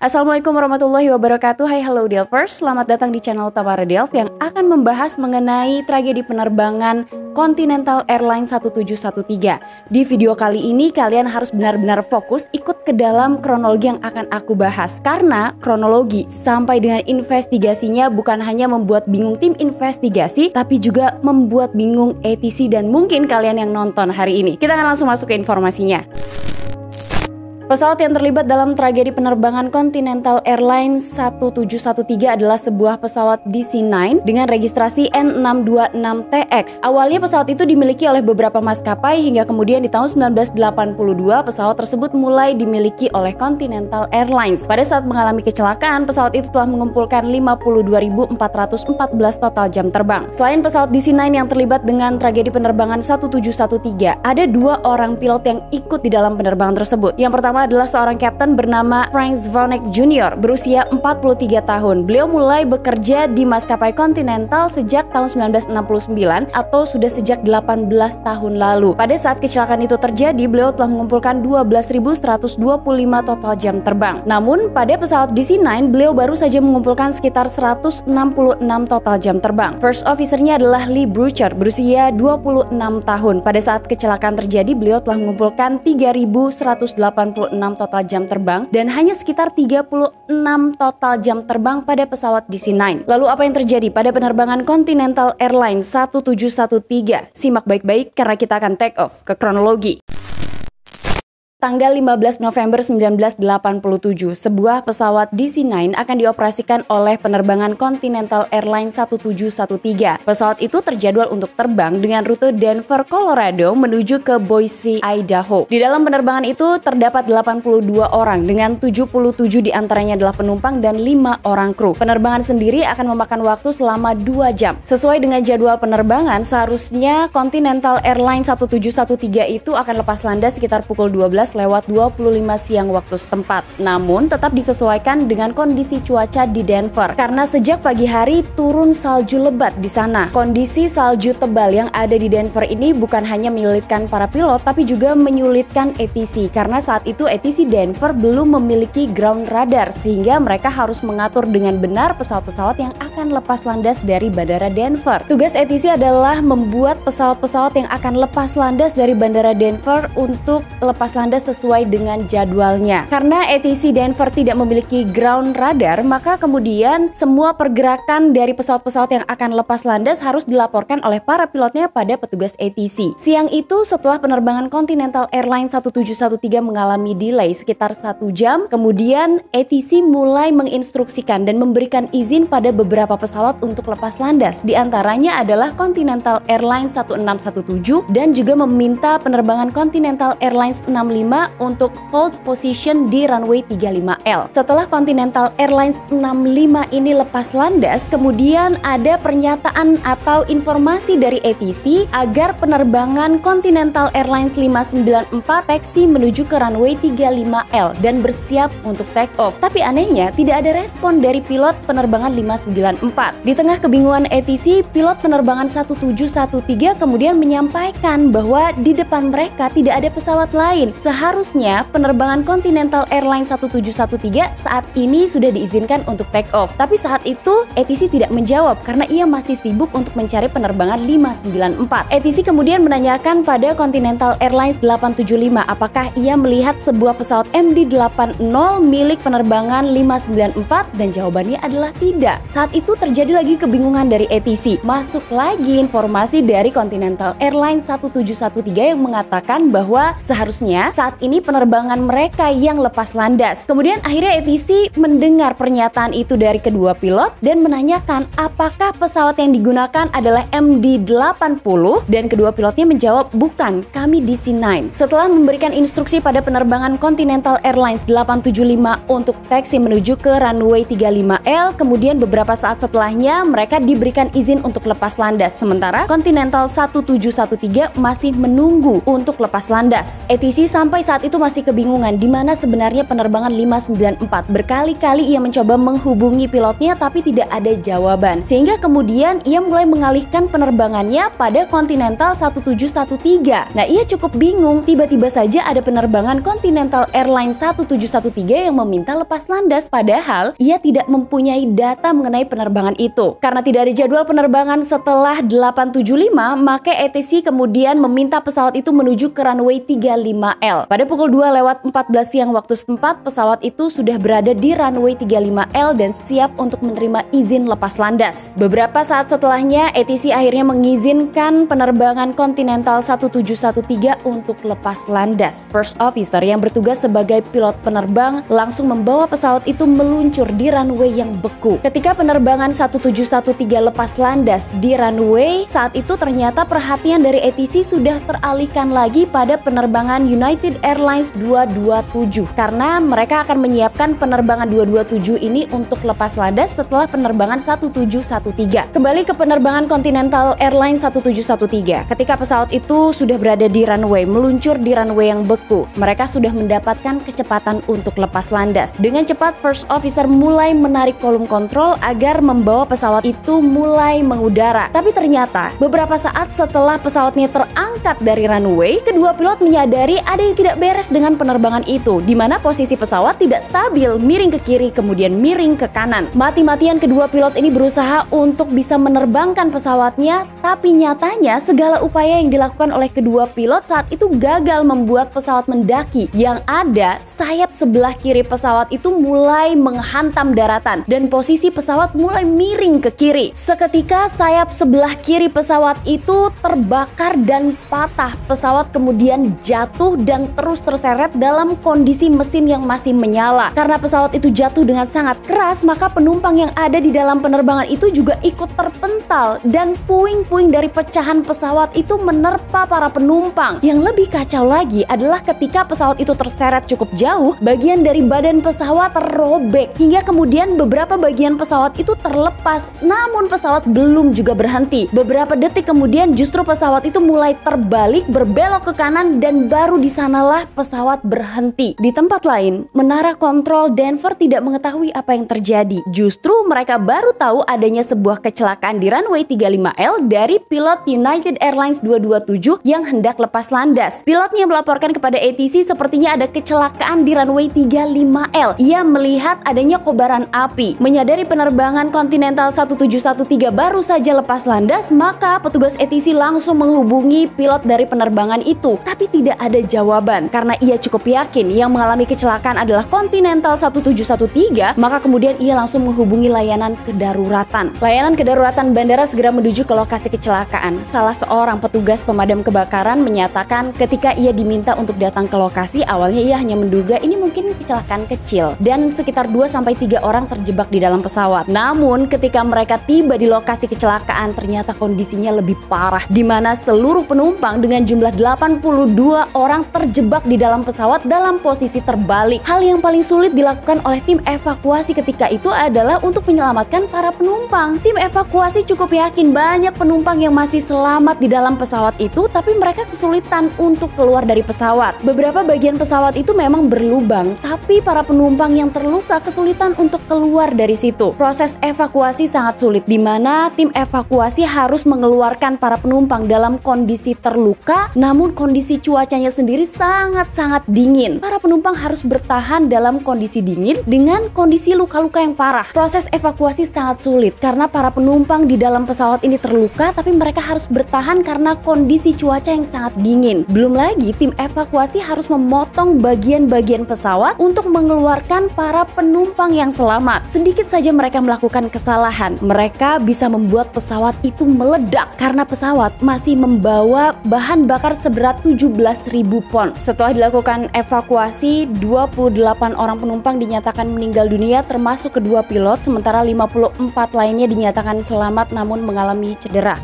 Assalamualaikum warahmatullahi wabarakatuh. Hai hello Delvers, selamat datang di channel Tamara Delv yang akan membahas mengenai tragedi penerbangan Continental Airlines 1713. Di video kali ini kalian harus benar-benar fokus ikut ke dalam kronologi yang akan aku bahas, karena kronologi sampai dengan investigasinya bukan hanya membuat bingung tim investigasi, tapi juga membuat bingung ATC dan mungkin kalian yang nonton hari ini. Kita akan langsung masuk ke informasinya. Pesawat yang terlibat dalam tragedi penerbangan Continental Airlines 1713 adalah sebuah pesawat DC-9 dengan registrasi N626TX. Awalnya pesawat itu dimiliki oleh beberapa maskapai hingga kemudian di tahun 1982 pesawat tersebut mulai dimiliki oleh Continental Airlines. Pada saat mengalami kecelakaan, pesawat itu telah mengumpulkan 52.414 total jam terbang. Selain pesawat DC-9 yang terlibat dengan tragedi penerbangan 1713, ada dua orang pilot yang ikut di dalam penerbangan tersebut. Yang pertama adalah seorang kapten bernama Frank Zvonek Jr. berusia 43 tahun. Beliau mulai bekerja di maskapai Continental sejak tahun 1969 atau sudah sejak 18 tahun lalu. Pada saat kecelakaan itu terjadi, beliau telah mengumpulkan 12.125 total jam terbang. Namun pada pesawat DC-9 beliau baru saja mengumpulkan sekitar 166 total jam terbang. First officer-nya adalah Lee Brucher berusia 26 tahun. Pada saat kecelakaan terjadi, beliau telah mengumpulkan 3.186 total jam terbang dan hanya sekitar 36 total jam terbang pada pesawat DC-9. Lalu apa yang terjadi pada penerbangan Continental Airlines 1713? Simak baik-baik karena kita akan take off ke kronologi. Tanggal 15 November 1987, sebuah pesawat DC-9 akan dioperasikan oleh penerbangan Continental Airlines 1713. Pesawat itu terjadwal untuk terbang dengan rute Denver, Colorado menuju ke Boise, Idaho. Di dalam penerbangan itu terdapat 82 orang dengan 77 diantaranya adalah penumpang dan 5 orang kru. Penerbangan sendiri akan memakan waktu selama 2 jam. Sesuai dengan jadwal penerbangan, seharusnya Continental Airlines 1713 itu akan lepas landas sekitar pukul 12 lewat 25 siang waktu setempat. Namun tetap disesuaikan dengan kondisi cuaca di Denver karena sejak pagi hari turun salju lebat di sana. Kondisi salju tebal yang ada di Denver ini bukan hanya menyulitkan para pilot tapi juga menyulitkan ATC karena saat itu ATC Denver belum memiliki ground radar sehingga mereka harus mengatur dengan benar pesawat-pesawat yang akan lepas landas dari bandara Denver. Tugas ATC adalah membuat pesawat-pesawat yang akan lepas landas dari bandara Denver untuk lepas landas sesuai dengan jadwalnya. Karena ATC Denver tidak memiliki ground radar, maka kemudian semua pergerakan dari pesawat-pesawat yang akan lepas landas harus dilaporkan oleh para pilotnya pada petugas ATC. Siang itu setelah penerbangan Continental Airlines 1713 mengalami delay sekitar 1 jam, kemudian ATC mulai menginstruksikan dan memberikan izin pada beberapa pesawat untuk lepas landas. Di antaranya adalah Continental Airlines 1617 dan juga meminta penerbangan Continental Airlines 65 untuk hold position di runway 35L. Setelah Continental Airlines 65 ini lepas landas, kemudian ada pernyataan atau informasi dari ATC agar penerbangan Continental Airlines 594 taxi menuju ke runway 35L dan bersiap untuk take off. Tapi anehnya tidak ada respon dari pilot penerbangan 594. Di tengah kebingungan ATC, pilot penerbangan 1713 kemudian menyampaikan bahwa di depan mereka tidak ada pesawat lain. Seharusnya penerbangan Continental Airlines 1713 saat ini sudah diizinkan untuk take off. Tapi saat itu ATC tidak menjawab karena ia masih sibuk untuk mencari penerbangan 594. ATC kemudian menanyakan pada Continental Airlines 875 apakah ia melihat sebuah pesawat MD-80 milik penerbangan 594 dan jawabannya adalah tidak. Saat itu terjadi lagi kebingungan dari ATC. Masuk lagi informasi dari Continental Airlines 1713 yang mengatakan bahwa seharusnya saat ini penerbangan mereka yang lepas landas. Kemudian akhirnya ATC mendengar pernyataan itu dari kedua pilot dan menanyakan apakah pesawat yang digunakan adalah MD-80 dan kedua pilotnya menjawab bukan, kami DC-9. Setelah memberikan instruksi pada penerbangan Continental Airlines 875 untuk taxi menuju ke runway 35L, kemudian beberapa saat setelahnya mereka diberikan izin untuk lepas landas. Sementara Continental 1713 masih menunggu untuk lepas landas. ATC sampai sampai saat itu masih kebingungan di mana sebenarnya penerbangan 594. Berkali-kali ia mencoba menghubungi pilotnya tapi tidak ada jawaban. Sehingga kemudian ia mulai mengalihkan penerbangannya pada Continental 1713. Nah, ia cukup bingung. Tiba-tiba saja ada penerbangan Continental Airlines 1713 yang meminta lepas landas, padahal ia tidak mempunyai data mengenai penerbangan itu. Karena tidak ada jadwal penerbangan setelah 875, maka ATC kemudian meminta pesawat itu menuju ke runway 35L. Pada pukul 2:14 siang waktu setempat, pesawat itu sudah berada di runway 35L dan siap untuk menerima izin lepas landas. Beberapa saat setelahnya, ATC akhirnya mengizinkan penerbangan Continental 1713 untuk lepas landas. First officer yang bertugas sebagai pilot penerbang langsung membawa pesawat itu meluncur di runway yang beku. Ketika penerbangan 1713 lepas landas di runway, saat itu ternyata perhatian dari ATC sudah teralihkan lagi pada penerbangan United Airlines 227 karena mereka akan menyiapkan penerbangan 227 ini untuk lepas landas setelah penerbangan 1713. Kembali ke penerbangan Continental Airlines 1713. Ketika pesawat itu sudah berada di runway, meluncur di runway yang beku, mereka sudah mendapatkan kecepatan untuk lepas landas. Dengan cepat, first officer mulai menarik kolom kontrol agar membawa pesawat itu mulai mengudara. Tapi ternyata beberapa saat setelah pesawatnya terangkat dari runway, kedua pilot menyadari ada yang tidak beres dengan penerbangan itu, di mana posisi pesawat tidak stabil, miring ke kiri kemudian miring ke kanan. Mati-matian kedua pilot ini berusaha untuk bisa menerbangkan pesawatnya, tapi nyatanya segala upaya yang dilakukan oleh kedua pilot saat itu gagal membuat pesawat mendaki. Yang ada, sayap sebelah kiri pesawat itu mulai menghantam daratan dan posisi pesawat mulai miring ke kiri. Seketika sayap sebelah kiri pesawat itu terbakar dan patah. Pesawat kemudian jatuh dan terus terseret dalam kondisi mesin yang masih menyala. Karena pesawat itu jatuh dengan sangat keras, maka penumpang yang ada di dalam penerbangan itu juga ikut terpental dan puing-puing dari pecahan pesawat itu menerpa para penumpang. Yang lebih kacau lagi adalah ketika pesawat itu terseret cukup jauh, bagian dari badan pesawat terrobek hingga kemudian beberapa bagian pesawat itu terlepas. Namun pesawat belum juga berhenti. Beberapa detik kemudian justru pesawat itu mulai terbalik, berbelok ke kanan, dan baru di sanalah pesawat berhenti. Di tempat lain, menara kontrol Denver tidak mengetahui apa yang terjadi. Justru mereka baru tahu adanya sebuah kecelakaan di runway 35L dari pilot United Airlines 227 yang hendak lepas landas. Pilotnya melaporkan kepada ATC sepertinya ada kecelakaan di runway 35L. Ia melihat adanya kobaran api. Menyadari penerbangan Continental 1713 baru saja lepas landas, maka petugas ATC langsung menghubungi pilot dari penerbangan itu. Tapi tidak ada jawaban. Karena ia cukup yakin yang mengalami kecelakaan adalah Continental 1713, maka kemudian ia langsung menghubungi layanan kedaruratan. Layanan kedaruratan bandara segera menuju ke lokasi kecelakaan. Salah seorang petugas pemadam kebakaran menyatakan ketika ia diminta untuk datang ke lokasi, awalnya ia hanya menduga ini mungkin kecelakaan kecil dan sekitar 2-3 orang terjebak di dalam pesawat. Namun ketika mereka tiba di lokasi kecelakaan, ternyata kondisinya lebih parah, di mana seluruh penumpang dengan jumlah 82 orang terjebak di dalam pesawat dalam posisi terbalik. Hal yang paling sulit dilakukan oleh tim evakuasi ketika itu adalah untuk menyelamatkan para penumpang. Tim evakuasi cukup yakin banyak penumpang yang masih selamat di dalam pesawat itu, tapi mereka kesulitan untuk keluar dari pesawat. Beberapa bagian pesawat itu memang berlubang, tapi para penumpang yang terluka kesulitan untuk keluar dari situ. Proses evakuasi sangat sulit, di mana tim evakuasi harus mengeluarkan para penumpang dalam kondisi terluka, namun kondisi cuacanya sendiri sangat-sangat dingin. Para penumpang harus bertahan dalam kondisi dingin dengan kondisi luka-luka yang parah. Proses evakuasi sangat sulit karena para penumpang di dalam pesawat ini terluka, tapi mereka harus bertahan karena kondisi cuaca yang sangat dingin. Belum lagi tim evakuasi harus memotong bagian-bagian pesawat untuk mengeluarkan para penumpang yang selamat. Sedikit saja mereka melakukan kesalahan, mereka bisa membuat pesawat itu meledak karena pesawat masih membawa bahan bakar seberat 17.000 pon. Setelah dilakukan evakuasi, 28 orang penumpang dinyatakan meninggal dunia termasuk kedua pilot, sementara 54 lainnya dinyatakan selamat namun mengalami cedera.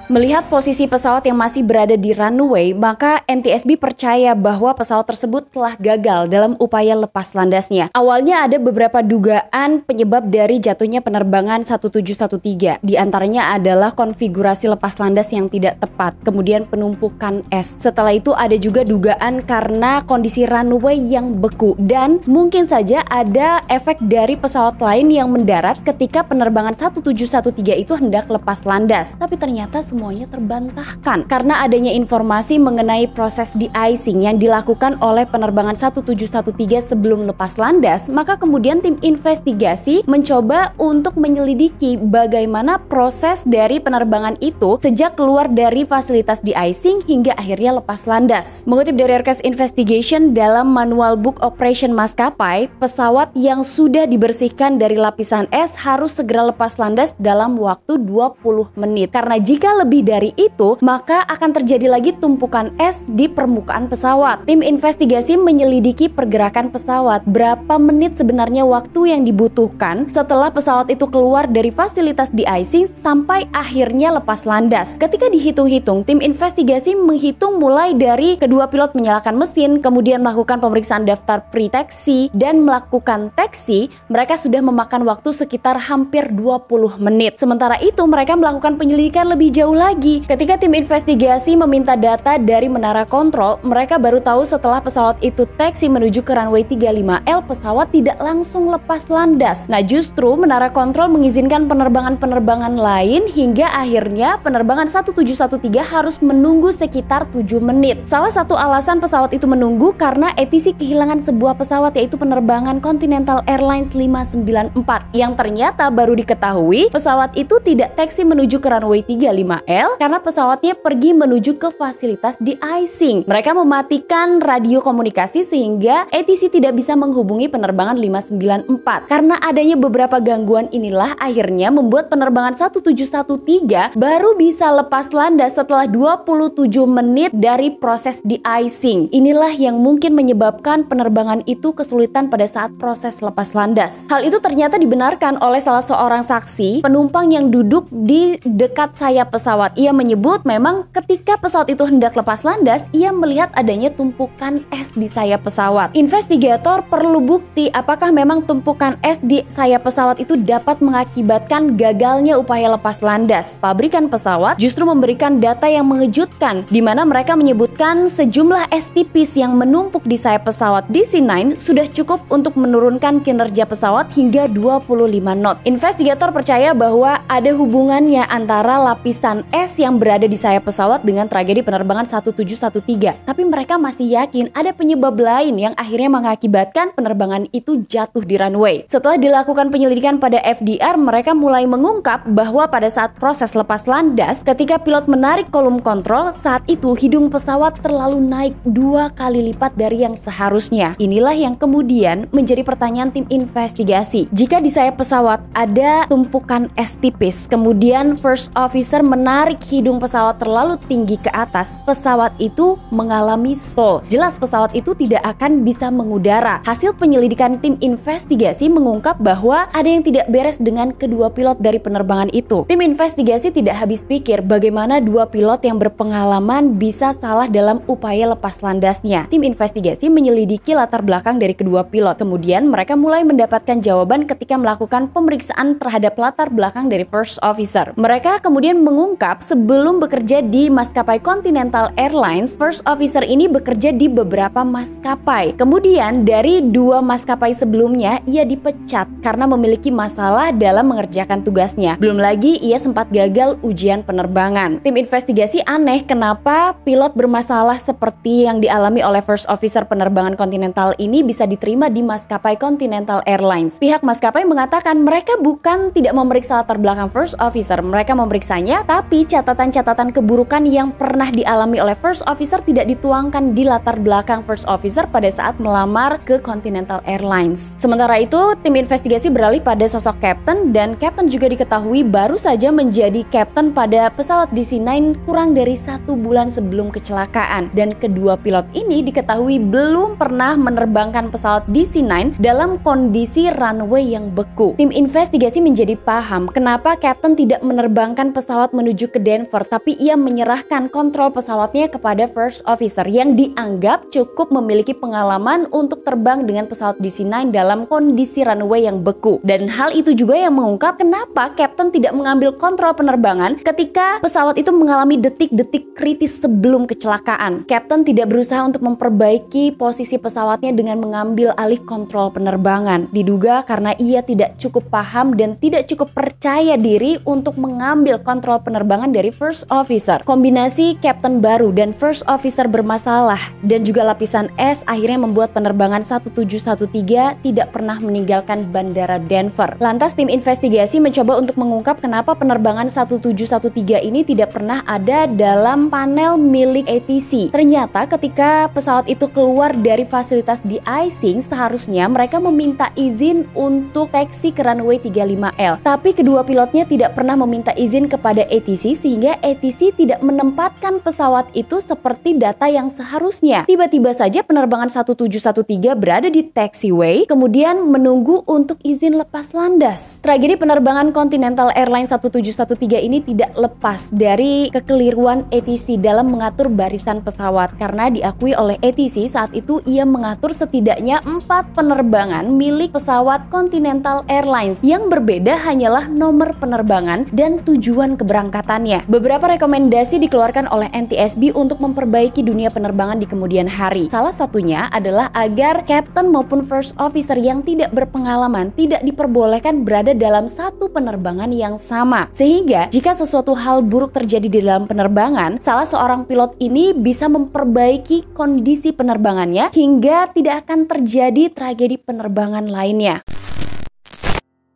Melihat posisi pesawat yang masih berada di runway, maka NTSB percaya bahwa pesawat tersebut telah gagal dalam upaya lepas landasnya. Awalnya ada beberapa dugaan penyebab dari jatuhnya penerbangan 1713. Di antaranya adalah konfigurasi lepas landas yang tidak tepat, kemudian penumpukan es. Setelah itu ada juga dugaan karena kondisi runway yang beku, dan mungkin saja ada efek dari pesawat lain yang mendarat ketika penerbangan 1713 itu hendak lepas landas. Tapi ternyata semuanya terbantahkan karena adanya informasi mengenai proses de-icing yang dilakukan oleh penerbangan 1713 sebelum lepas landas. Maka kemudian tim investigasi mencoba untuk menyelidiki bagaimana proses dari penerbangan itu sejak keluar dari fasilitas de-icing hingga akhirnya lepas landas. Mengutip dari Aircraft Investigation, dalam manual book operation maskapai, pesawat yang sudah dibersihkan dari lapisan es harus segera lepas landas dalam waktu 20 menit. Karena jika lebih dari itu, maka akan terjadi lagi tumpukan es di permukaan pesawat. Tim investigasi menyelidiki pergerakan pesawat, berapa menit sebenarnya waktu yang dibutuhkan setelah pesawat itu keluar dari fasilitas de-icing sampai akhirnya lepas landas. Ketika dihitung-hitung, tim investigasi menghitung mulai dari kedua pilot menyalakan mesin, kemudian melakukan pemeriksaan daftar pre-taxi dan melakukan taxi. Mereka sudah memakan waktu sekitar hampir 20 menit. Sementara itu mereka melakukan penyelidikan lebih jauh lagi. Ketika tim investigasi meminta data dari menara kontrol, mereka baru tahu setelah pesawat itu taxi menuju ke runway 35L, pesawat tidak langsung lepas landas. Nah, justru menara kontrol mengizinkan penerbangan-penerbangan lain hingga akhirnya penerbangan 1713 harus menunggu sekitar 7 menit. Salah satu alasan pesawat itu menunggu karena ATC kehilangan sebuah pesawat, yaitu penerbangan Continental Airlines 594 yang ternyata baru diketahui pesawat itu tidak taxi menuju ke runway 35L karena pesawatnya pergi menuju ke fasilitas de-icing. Mereka mematikan radio komunikasi sehingga ATC tidak bisa menghubungi penerbangan 594. Karena adanya beberapa gangguan inilah akhirnya membuat penerbangan 1713 baru bisa lepas landas setelah 27 menit dari proses de-icing. Inilah yang mungkin menyebabkan penerbangan itu kesulitan pada saat proses lepas landas. Hal itu ternyata dibenarkan oleh salah seorang saksi penumpang yang duduk di dekat sayap pesawat. Ia menyebut memang ketika pesawat itu hendak lepas landas, ia melihat adanya tumpukan es di sayap pesawat. Investigator perlu bukti apakah memang tumpukan es di sayap pesawat itu dapat mengakibatkan gagalnya upaya lepas landas. Pabrikan pesawat justru memberikan data yang mengejutkan, di mana mereka menyebutkan sejumlah es tipis yang menumpuk di sayap pesawat DC-9 sudah cukup untuk menurunkan kinerja pesawat hingga 25 knot. Investigator percaya bahwa ada hubungannya antara lapisan es yang berada di sayap pesawat dengan tragedi penerbangan 1713. Tapi mereka masih yakin ada penyebab lain yang akhirnya mengakibatkan penerbangan itu jatuh di runway. Setelah dilakukan penyelidikan pada FDR, mereka mulai mengungkap bahwa pada saat proses lepas landas, ketika pilot menarik kolom kontrol, saat itu hidung pesawat terlalu naik 2 kali lipat dari yang seharusnya. Inilah yang kemudian menjadi pertanyaan tim investigasi. Jika di sayap pesawat ada tumpukan es tipis, kemudian first officer menarik hidung pesawat terlalu tinggi ke atas, pesawat itu mengalami stall. Jelas pesawat itu tidak akan bisa mengudara. Hasil penyelidikan tim investigasi mengungkap bahwa ada yang tidak beres dengan kedua pilot dari penerbangan itu. Tim investigasi tidak habis pikir bagaimana dua pilot yang berpengalaman bisa salah dalam upaya lepas landasnya. Tim investigasi menyelidiki latar belakang dari kedua pilot. Kemudian mereka mulai mendapatkan jawaban ketika melakukan pemeriksaan terhadap latar belakang dari first officer. Mereka kemudian mengungkap sebelum bekerja di maskapai Continental Airlines, first officer ini bekerja di beberapa maskapai. Kemudian dari 2 maskapai sebelumnya ia dipecat karena memiliki masalah dalam mengerjakan tugasnya. Belum lagi ia sempat gagal ujian penerbangan. Tim investigasi aneh kenapa pilot bermasalah seperti yang dialami oleh first officer penerbangan Continental ini bisa diterima di maskapai Continental Airlines. Pihak maskapai mengatakan mereka bukan tidak memeriksa latar belakang first officer, mereka memeriksanya, tapi catatan-catatan keburukan yang pernah dialami oleh first officer tidak dituangkan di latar belakang first officer pada saat melamar ke Continental Airlines. Sementara itu, tim investigasi beralih pada sosok kapten, dan kapten juga diketahui baru saja menjadi kapten pada pesawat DC-9 kurang dari 1 bulan sebelum kecelakaan, dan kedua pilot ini diketahui belum pernah menerbangkan pesawat DC-9 dalam kondisi runway yang beku. Tim investigasi menjadi paham kenapa kapten tidak menerbangkan pesawat menuju menuju ke Denver, tapi ia menyerahkan kontrol pesawatnya kepada first officer yang dianggap cukup memiliki pengalaman untuk terbang dengan pesawat DC-9 dalam kondisi runway yang beku. Dan hal itu juga yang mengungkap kenapa Captain tidak mengambil kontrol penerbangan ketika pesawat itu mengalami detik-detik kritis sebelum kecelakaan. Captain tidak berusaha untuk memperbaiki posisi pesawatnya dengan mengambil alih kontrol penerbangan. Diduga karena ia tidak cukup paham dan tidak cukup percaya diri untuk mengambil kontrol penerbangan dari first officer. Kombinasi captain baru dan first officer bermasalah dan juga lapisan es akhirnya membuat penerbangan 1713 tidak pernah meninggalkan bandara Denver. Lantas tim investigasi mencoba untuk mengungkap kenapa penerbangan 1713 ini tidak pernah ada dalam panel milik ATC. Ternyata ketika pesawat itu keluar dari fasilitas de-icing, seharusnya mereka meminta izin untuk taksi ke runway 35L. Tapi kedua pilotnya tidak pernah meminta izin kepada ATC sehingga ATC tidak menempatkan pesawat itu seperti data yang seharusnya. Tiba-tiba saja penerbangan 1713 berada di taxiway kemudian menunggu untuk izin lepas landas. Tragedi penerbangan Continental Airlines 1713 ini tidak lepas dari kekeliruan ATC dalam mengatur barisan pesawat karena diakui oleh ATC saat itu ia mengatur setidaknya 4 penerbangan milik pesawat Continental Airlines. Yang berbeda hanyalah nomor penerbangan dan tujuan keberangkatannya. Beberapa rekomendasi dikeluarkan oleh NTSB untuk memperbaiki dunia penerbangan di kemudian hari. Salah satunya adalah agar captain maupun first officer yang tidak berpengalaman tidak diperbolehkan berada dalam satu penerbangan yang sama. Sehingga jika sesuatu hal buruk terjadi di dalam penerbangan, salah seorang pilot ini bisa memperbaiki kondisi penerbangannya hingga tidak akan terjadi tragedi penerbangan lainnya.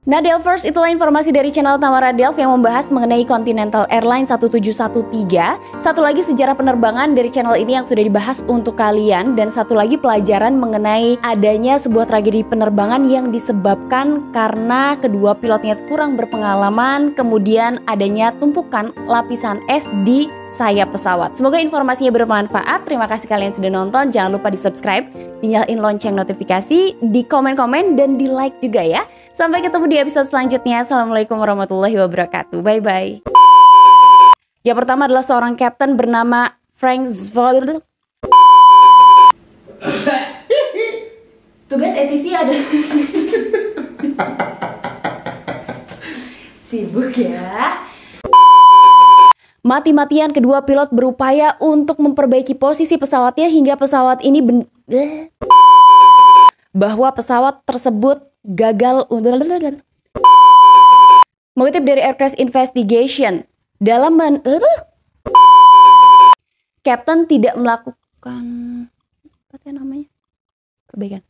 Nah Delvers, itulah informasi dari channel Tamara Delv yang membahas mengenai Continental Airlines 1713. Satu lagi sejarah penerbangan dari channel ini yang sudah dibahas untuk kalian. Dan satu lagi pelajaran mengenai adanya sebuah tragedi penerbangan yang disebabkan karena kedua pilotnya kurang berpengalaman, kemudian adanya tumpukan lapisan es di sayap pesawat. Semoga informasinya bermanfaat. Terima kasih kalian sudah nonton. Jangan lupa di subscribe, dinyalain lonceng notifikasi, di komen-komen, dan di like juga ya. Sampai ketemu di episode selanjutnya. Assalamualaikum warahmatullahi wabarakatuh. Bye-bye. Yang pertama adalah seorang kapten bernama Frank Zvold. Tugas ATC ada. Sibuk ya. Mati-matian kedua pilot berupaya untuk memperbaiki posisi pesawatnya hingga pesawat ini bahwa pesawat tersebut gagal. Mengutip dari Air Crash Investigation, dalam Captain tidak melakukan apa namanya perbaikan.